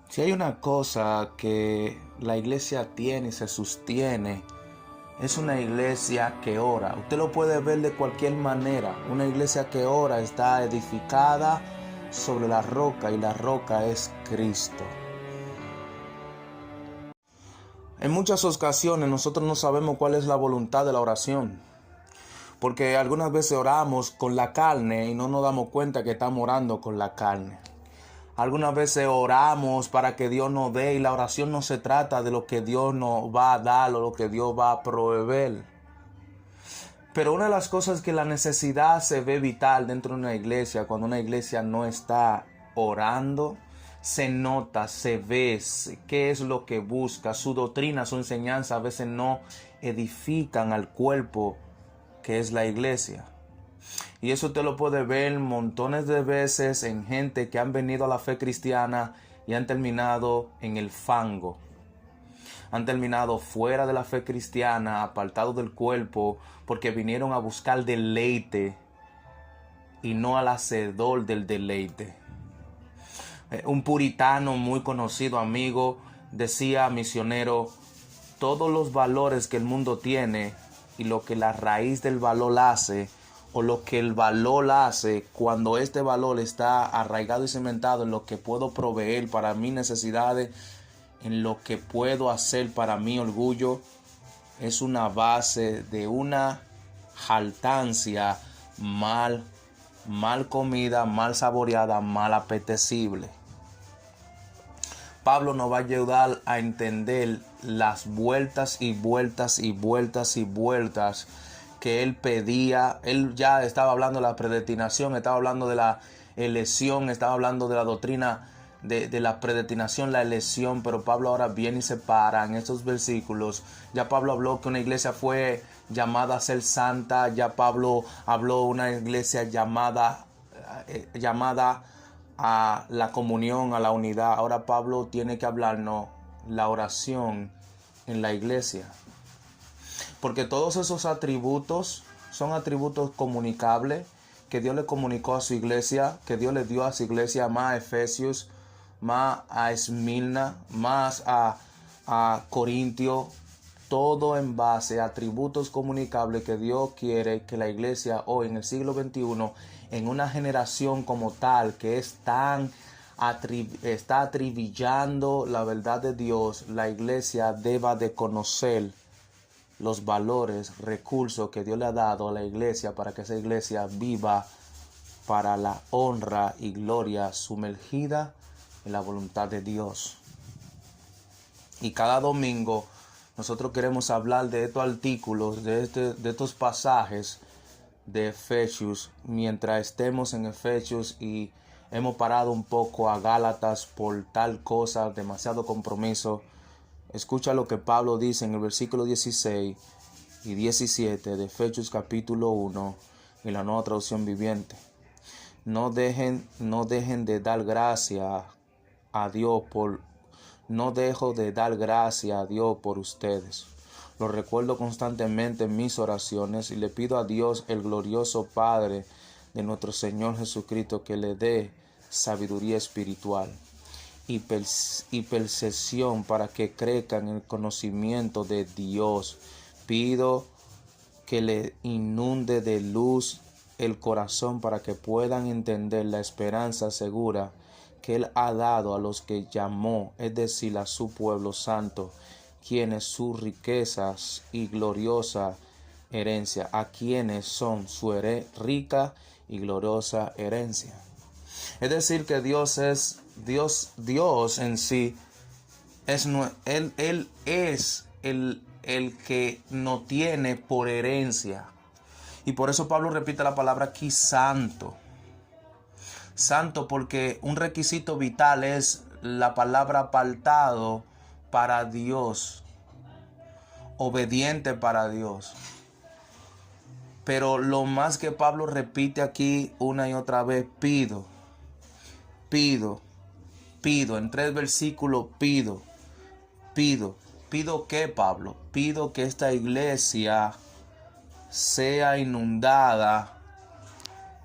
Si hay una cosa que la iglesia tiene y se sostiene, es una iglesia que ora. Usted lo puede ver de cualquier manera. Una iglesia que ora está edificada sobre la roca y la roca es Cristo. En muchas ocasiones nosotros no sabemos cuál es la voluntad de la oración, porque algunas veces oramos con la carne y no nos damos cuenta que estamos orando con la carne. Algunas veces oramos para que Dios nos dé, y la oración no se trata de lo que Dios nos va a dar o lo que Dios va a proveer. Pero una de las cosas que la necesidad se ve vital dentro de una iglesia, cuando una iglesia no está orando, se nota, se ve qué es lo que busca. Su doctrina, su enseñanza a veces no edifican al cuerpo que es la iglesia. Y eso usted lo puede ver montones de veces en gente que han venido a la fe cristiana y han terminado en el fango. Han terminado fuera de la fe cristiana, apartados del cuerpo, porque vinieron a buscar deleite y no al hacedor del deleite. Un puritano muy conocido, amigo, decía, misionero, todos los valores que el mundo tiene y lo que la raíz del valor hace, o lo que el valor hace, cuando este valor está arraigado y cimentado en lo que puedo proveer para mis necesidades, en lo que puedo hacer para mi orgullo, es una base de una jaltancia mal comida, mal saboreada, mal apetecible. Pablo nos va a ayudar a entender las vueltas y vueltas y vueltas y vueltas que él pedía. Él ya estaba hablando de la predestinación, estaba hablando de la elección, estaba hablando de la doctrina de la predestinación, la elección, pero Pablo ahora viene y se para en estos versículos. Ya Pablo habló que una iglesia fue llamada a ser santa, ya Pablo habló una iglesia llamada a la comunión, a la unidad. Ahora Pablo tiene que hablarnos la oración en la iglesia, porque todos esos atributos son atributos comunicables que Dios le comunicó a su iglesia, que Dios le dio a su iglesia, más a Efesios, más a Esmirna, más a Corintio, todo en base a atributos comunicables que Dios quiere que la iglesia hoy en el siglo XXI, en una generación como tal que está atribillando la verdad de Dios, la iglesia deba de conocer los valores, recursos que Dios le ha dado a la iglesia para que esa iglesia viva para la honra y gloria, sumergida en la voluntad de Dios. Y cada domingo nosotros queremos hablar de estos artículos, de estos pasajes de Efesios, mientras estemos en Efesios, y hemos parado un poco a Gálatas por tal cosa, demasiado compromiso. Escucha lo que Pablo dice en el versículo 16 y 17 de Efesios capítulo 1 en la Nueva Traducción Viviente. No dejen de dar gracia a Dios no dejo de dar gracia a Dios por ustedes. Lo recuerdo constantemente en mis oraciones y le pido a Dios, el glorioso Padre de nuestro Señor Jesucristo, que le dé sabiduría espiritual y percepción para que crezcan en el conocimiento de Dios. Pido que le inunde de luz el corazón para que puedan entender la esperanza segura que Él ha dado a los que llamó, es decir, a su pueblo santo, quienes sus riquezas y gloriosa herencia, a quienes son su rica y gloriosa herencia. Es decir, que Dios en sí, Él es el que nos tiene por herencia. Y por eso Pablo repite la palabra aquí, santo. Santo, porque un requisito vital es la palabra apartado para Dios, obediente para Dios. Pero lo más que Pablo repite aquí una y otra vez, pido, en 3 versículos, pido. ¿Pido qué, Pablo? Pido que esta iglesia sea inundada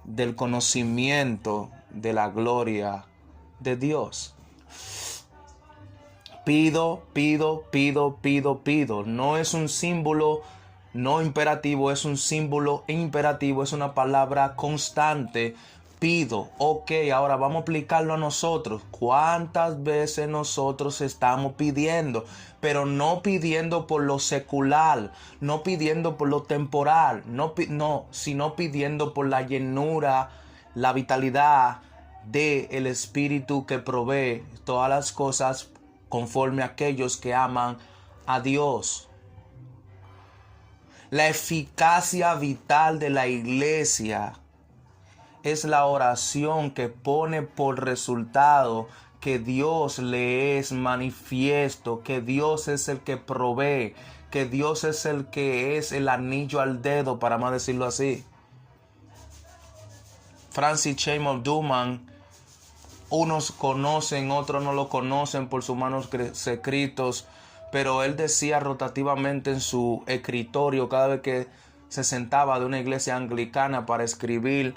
del conocimiento de la gloria de Dios. Pido, pido, pido, pido, pido. No es un símbolo no imperativo, es un símbolo imperativo, es una palabra constante. Pido, ok, ahora vamos a aplicarlo a nosotros. ¿Cuántas veces nosotros estamos pidiendo? Pero no pidiendo por lo secular, no pidiendo por lo temporal, no, sino pidiendo por la llenura, la vitalidad del Espíritu que provee todas las cosas conforme a aquellos que aman a Dios. La eficacia vital de la iglesia es la oración que pone por resultado que Dios le es manifiesto, que Dios es el que provee, que Dios es el que es el anillo al dedo, para más decirlo así. Francis Seymour Duman, unos conocen, otros no lo conocen por sus manuscritos, pero él decía rotativamente en su escritorio cada vez que se sentaba de una iglesia anglicana para escribir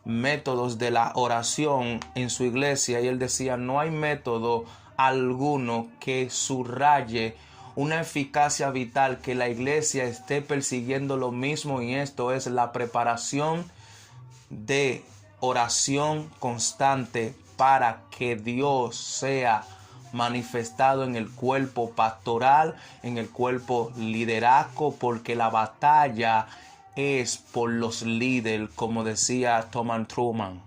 métodos de la oración en su iglesia, y él decía: no hay método alguno que subraye una eficacia vital, que la iglesia esté persiguiendo lo mismo, y esto es la preparación de oración constante para que Dios sea manifestado en el cuerpo pastoral, en el cuerpo liderazgo, porque la batalla es por los líderes, como decía Thomas Truman.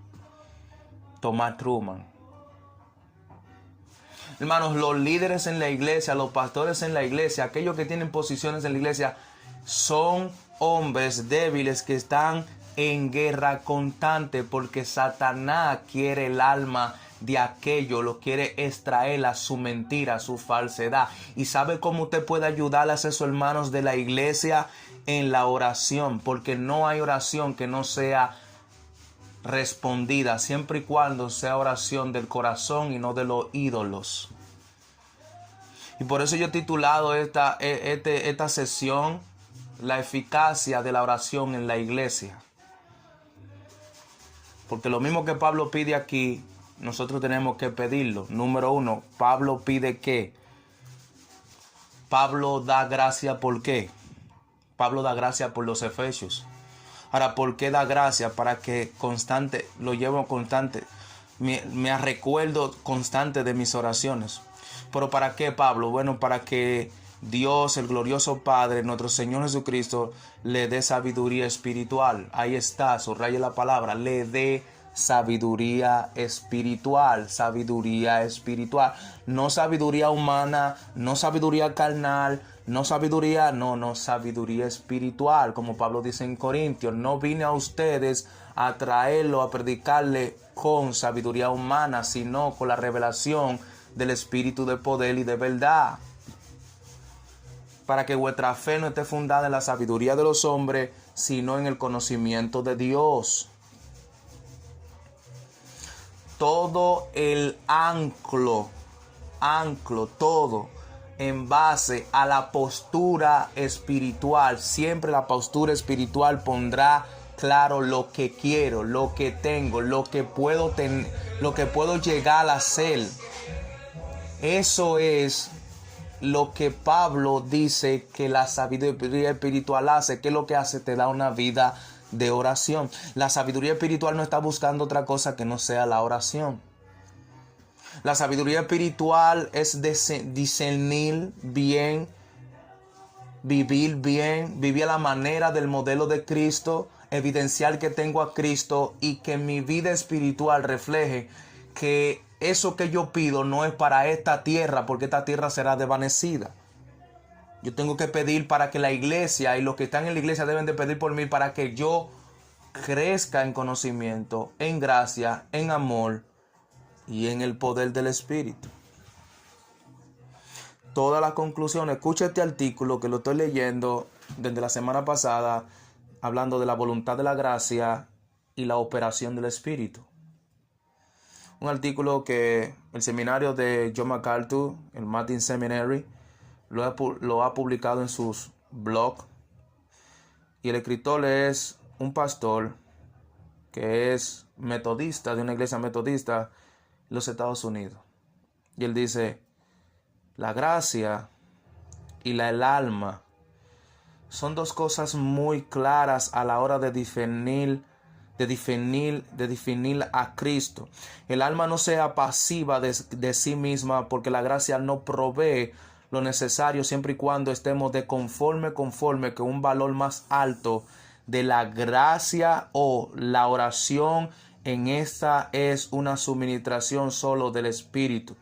Hermanos, los líderes en la iglesia, los pastores en la iglesia, aquellos que tienen posiciones en la iglesia, son hombres débiles que están en guerra constante, porque Satanás quiere el alma de aquello, lo quiere extraer a su mentira, a su falsedad. ¿Y sabe cómo usted puede ayudar a esos hermanos de la iglesia? En la oración, porque no hay oración que no sea respondida, siempre y cuando sea oración del corazón y no de los ídolos. Y por eso yo he titulado esta sesión la eficacia de la oración en la iglesia. Porque lo mismo que Pablo pide aquí, nosotros tenemos que pedirlo. Número uno, Pablo pide ¿qué? Pablo da gracia, ¿por qué? Pablo da gracia por los efesios. Ahora, ¿por qué da gracia? Para que constante, lo llevo constante, me recuerdo constante de mis oraciones. ¿Pero para qué, Pablo? Bueno, para que Dios, el glorioso Padre, nuestro Señor Jesucristo, le dé sabiduría espiritual. Ahí está, subraya la palabra, le dé sabiduría espiritual, sabiduría espiritual. No sabiduría humana, no sabiduría carnal, no sabiduría, no, sabiduría espiritual, como Pablo dice en Corintios. No vine a ustedes a traerlo, a predicarle con sabiduría humana, sino con la revelación del Espíritu de poder y de verdad, para que vuestra fe no esté fundada en la sabiduría de los hombres, sino en el conocimiento de Dios. Todo el anclo, todo en base a la postura espiritual. Siempre la postura espiritual pondrá claro lo que quiero, lo que tengo, lo que puedo llegar a ser. Eso es lo que Pablo dice que la sabiduría espiritual hace. ¿Qué es lo que hace? Te da una vida de oración. La sabiduría espiritual no está buscando otra cosa que no sea la oración. La sabiduría espiritual es discernir bien, vivir a la manera del modelo de Cristo, evidenciar que tengo a Cristo y que mi vida espiritual refleje que eso que yo pido no es para esta tierra, porque esta tierra será desvanecida. Yo tengo que pedir para que la iglesia, y los que están en la iglesia deben de pedir por mí, para que yo crezca en conocimiento, en gracia, en amor y en el poder del Espíritu. Toda la conclusión, escucha este artículo que lo estoy leyendo desde la semana pasada, hablando de la voluntad de la gracia y la operación del Espíritu. Un artículo que el seminario de John MacArthur, el Martin Seminary, lo ha publicado en sus blogs. Y el escritor es un pastor que es metodista, de una iglesia metodista en los Estados Unidos. Y él dice: La gracia y el alma son dos cosas muy claras a la hora de definir a Cristo. El alma no sea pasiva de sí misma, porque la gracia no provee lo necesario siempre y cuando estemos de conforme con un valor más alto de la gracia o la oración. En esta es una suministración solo del Espíritu.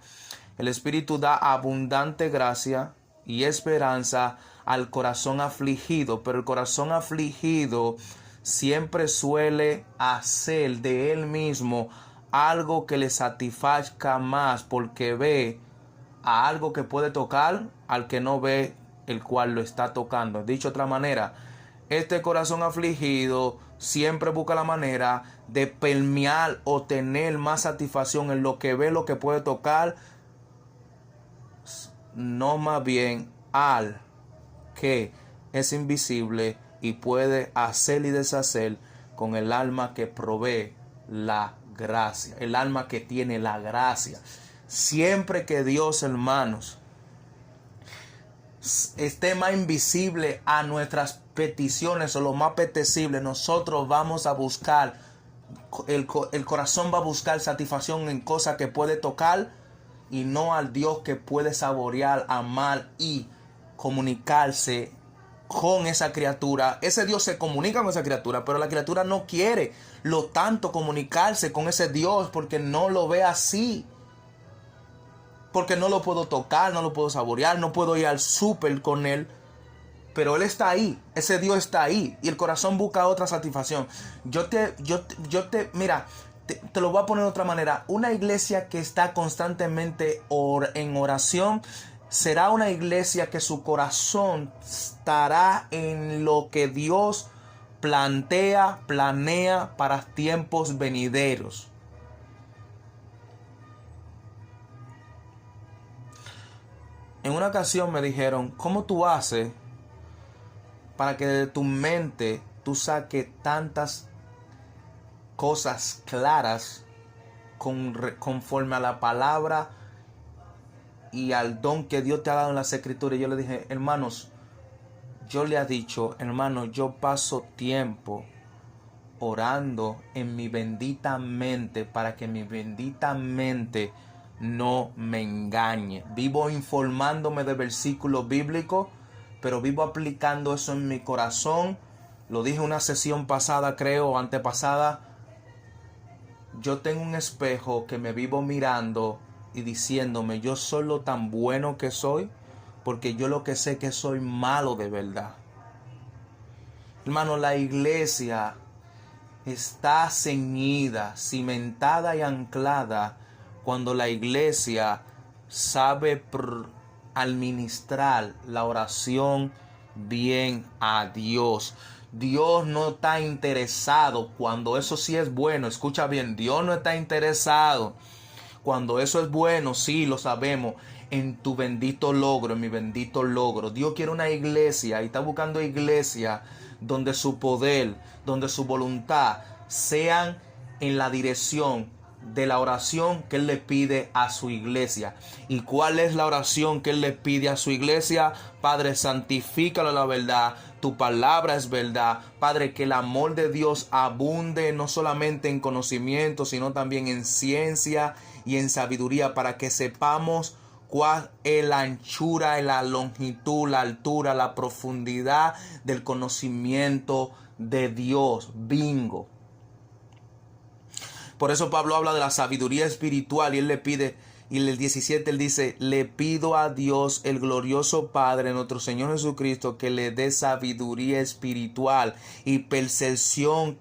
El Espíritu da abundante gracia y esperanza al corazón afligido, pero el corazón afligido siempre suele hacer de él mismo algo que le satisfaga más, porque ve a algo que puede tocar al que no ve el cual lo está tocando. Dicho de otra manera, este corazón afligido siempre busca la manera de permear o tener más satisfacción en lo que ve, lo que puede tocar, no más bien al que es invisible y puede hacer y deshacer con el alma que provee la gracia, el alma que tiene la gracia. Siempre que Dios, hermanos, esté más invisible a nuestras peticiones o lo más apetecible, nosotros vamos a buscar, el corazón va a buscar satisfacción en cosas que puede tocar y no al Dios que puede saborear, amar y comunicarse con esa criatura. Ese Dios se comunica con esa criatura, pero la criatura no quiere lo tanto comunicarse con ese Dios porque no lo ve así. Porque no lo puedo tocar, no lo puedo saborear, no puedo ir al súper con él. Pero él está ahí, ese Dios está ahí y el corazón busca otra satisfacción. Mira, te lo voy a poner de otra manera. Una iglesia que está constantemente en oración será una iglesia que su corazón estará en lo que Dios planea para tiempos venideros. En una ocasión me dijeron, ¿cómo tú haces para que de tu mente tú saques tantas cosas claras conforme a la palabra y al don que Dios te ha dado en las escrituras? Y yo le dije, hermanos, yo le he dicho, hermanos, yo paso tiempo orando en mi bendita mente para que mi bendita mente no me engañe. Vivo informándome de versículos bíblicos, pero vivo aplicando eso en mi corazón. Lo dije en una sesión pasada, creo, o antepasada. Yo tengo un espejo que me vivo mirando y diciéndome, yo soy lo tan bueno que soy, porque yo lo que sé que soy malo de verdad. Hermano, la iglesia está ceñida, cimentada y anclada cuando la iglesia sabe administrar la oración bien a Dios. Dios no está interesado cuando eso sí es bueno. Escucha bien, Dios no está interesado cuando eso es bueno, sí, lo sabemos, en tu bendito logro, en mi bendito logro. Dios quiere una iglesia y está buscando iglesia donde su poder, donde su voluntad sean en la dirección de la oración que Él le pide a su iglesia. ¿Y cuál es la oración que Él le pide a su iglesia? Padre, santifícalo en la verdad. Tu palabra es verdad. Padre, que el amor de Dios abunde no solamente en conocimiento, sino también en ciencia y en sabiduría, para que sepamos cuál es la anchura, la longitud, la altura, la profundidad del conocimiento de Dios. Bingo. Por eso Pablo habla de la sabiduría espiritual y él le pide, y en el 17 él dice, le pido a Dios, el glorioso Padre, nuestro Señor Jesucristo, que le dé sabiduría espiritual y percepción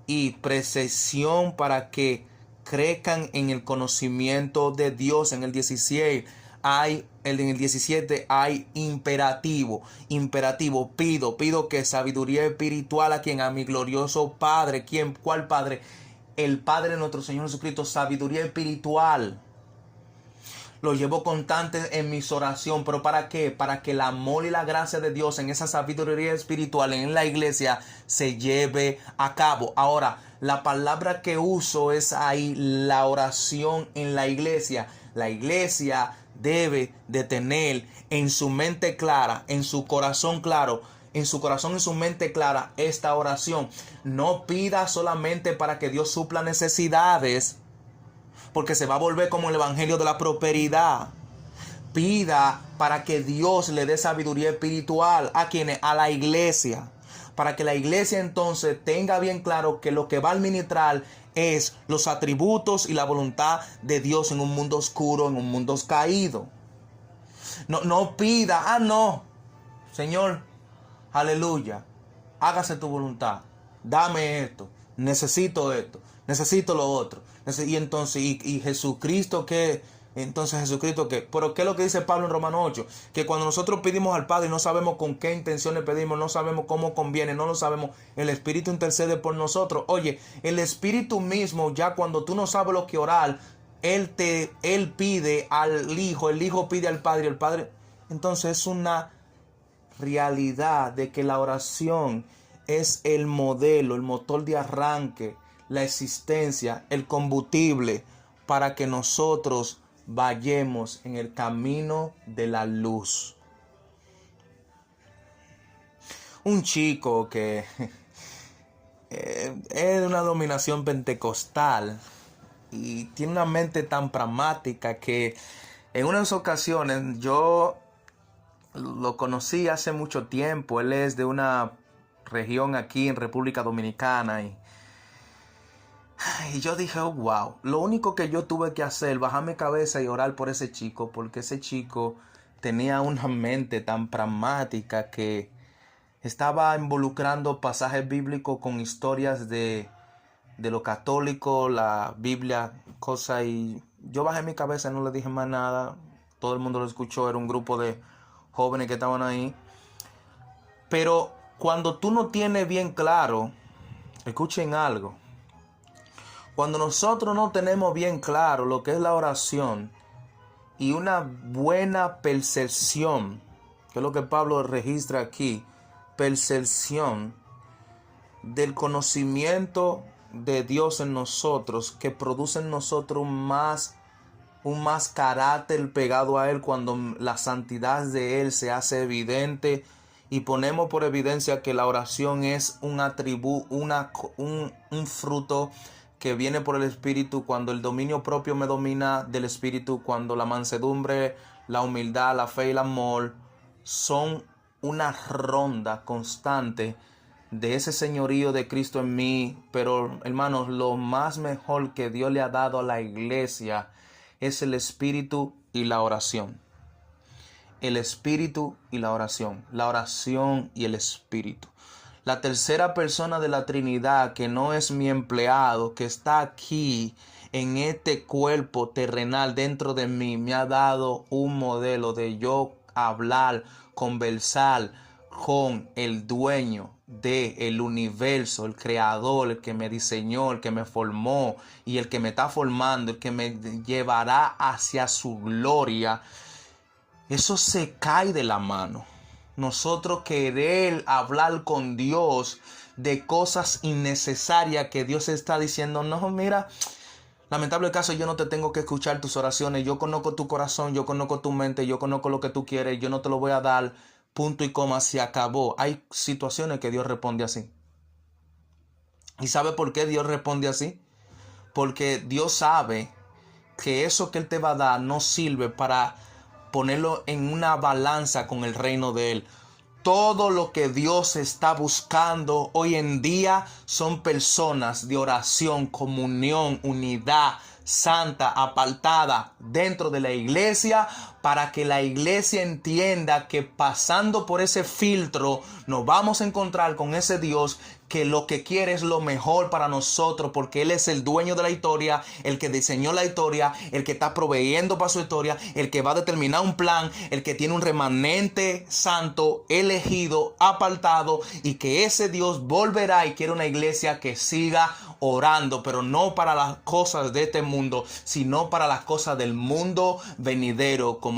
y precisión para que crezcan en el conocimiento de Dios. En el 16 en el 17 hay imperativo, pido que sabiduría espiritual a quien, a mi glorioso Padre. ¿Cuál Padre? El Padre de nuestro Señor Jesucristo, sabiduría espiritual. Lo llevo constante en mis oraciones. ¿Pero para qué? Para que el amor y la gracia de Dios en esa sabiduría espiritual en la iglesia se lleve a cabo. Ahora, la palabra que uso es ahí, la oración en la iglesia. La iglesia debe de tener en su mente clara, en su corazón claro, en su corazón y su mente clara esta oración. No pida solamente para que Dios supla necesidades, porque se va a volver como el evangelio de la prosperidad. Pida para que Dios le dé sabiduría espiritual. ¿A quiénes? A la iglesia. Para que la iglesia entonces tenga bien claro que lo que va a administrar es los atributos y la voluntad de Dios en un mundo oscuro, en un mundo caído. No pida, no, Señor, aleluya, hágase tu voluntad, dame esto, necesito lo otro. Y entonces, ¿y Jesucristo qué? Entonces, ¿Jesucristo qué? Pero ¿qué es lo que dice Pablo en Romanos 8? Que cuando nosotros pedimos al Padre y no sabemos con qué intenciones pedimos, no sabemos cómo conviene, no lo sabemos, el Espíritu intercede por nosotros. Oye, el Espíritu mismo, ya cuando tú no sabes lo que orar, Él pide al Hijo, el Hijo pide al Padre, el Padre. Entonces es una realidad de que la oración es el modelo, el motor de arranque, la existencia, el combustible para que nosotros vayamos en el camino de la luz. Un chico que es de una denominación pentecostal y tiene una mente tan pragmática que en unas ocasiones yo lo conocí hace mucho tiempo. Él es de una región aquí en República Dominicana y yo dije, oh, wow, lo único que yo tuve que hacer, bajar mi cabeza y orar por ese chico, porque ese chico tenía una mente tan pragmática que estaba involucrando pasajes bíblicos con historias de lo católico, la Biblia, cosas, y yo bajé mi cabeza y no le dije más nada. Todo el mundo lo escuchó, era un grupo de jóvenes que estaban ahí. Pero cuando tú no tienes bien claro, escuchen algo. Cuando nosotros no tenemos bien claro lo que es la oración y una buena percepción, que es lo que Pablo registra aquí, percepción del conocimiento de Dios en nosotros, que produce en nosotros un más carácter pegado a Él, cuando la santidad de Él se hace evidente y ponemos por evidencia que la oración es un atributo, un fruto que viene por el Espíritu, cuando el dominio propio me domina del Espíritu, cuando la mansedumbre, la humildad, la fe y el amor son una ronda constante de ese señorío de Cristo en mí. Pero hermanos, lo más mejor que Dios le ha dado a la iglesia es el Espíritu y la oración. El Espíritu y la oración y el Espíritu. La tercera persona de la Trinidad, que no es mi empleado, que está aquí en este cuerpo terrenal dentro de mí, me ha dado un modelo de yo hablar, conversar con el dueño del universo, el creador, el que me diseñó, el que me formó y el que me está formando, el que me llevará hacia su gloria. Eso se cae de la mano. Nosotros querer hablar con Dios de cosas innecesarias que Dios está diciendo, no, mira, lamentable caso, yo no te tengo que escuchar tus oraciones, yo conozco tu corazón, yo conozco tu mente, yo conozco lo que tú quieres, yo no te lo voy a dar, punto y coma, se acabó. Hay situaciones que Dios responde así. ¿Y sabe por qué Dios responde así? Porque Dios sabe que eso que Él te va a dar no sirve para ponerlo en una balanza con el reino de Él. Todo lo que Dios está buscando hoy en día son personas de oración, comunión, unidad, santa, apartada dentro de la iglesia, para que la iglesia entienda que pasando por ese filtro nos vamos a encontrar con ese Dios que lo que quiere es lo mejor para nosotros, porque Él es el dueño de la historia, el que diseñó la historia, el que está proveyendo para su historia, el que va a determinar un plan, el que tiene un remanente santo, elegido, apartado, y que ese Dios volverá y quiere una iglesia que siga orando, pero no para las cosas de este mundo, sino para las cosas del mundo venidero, como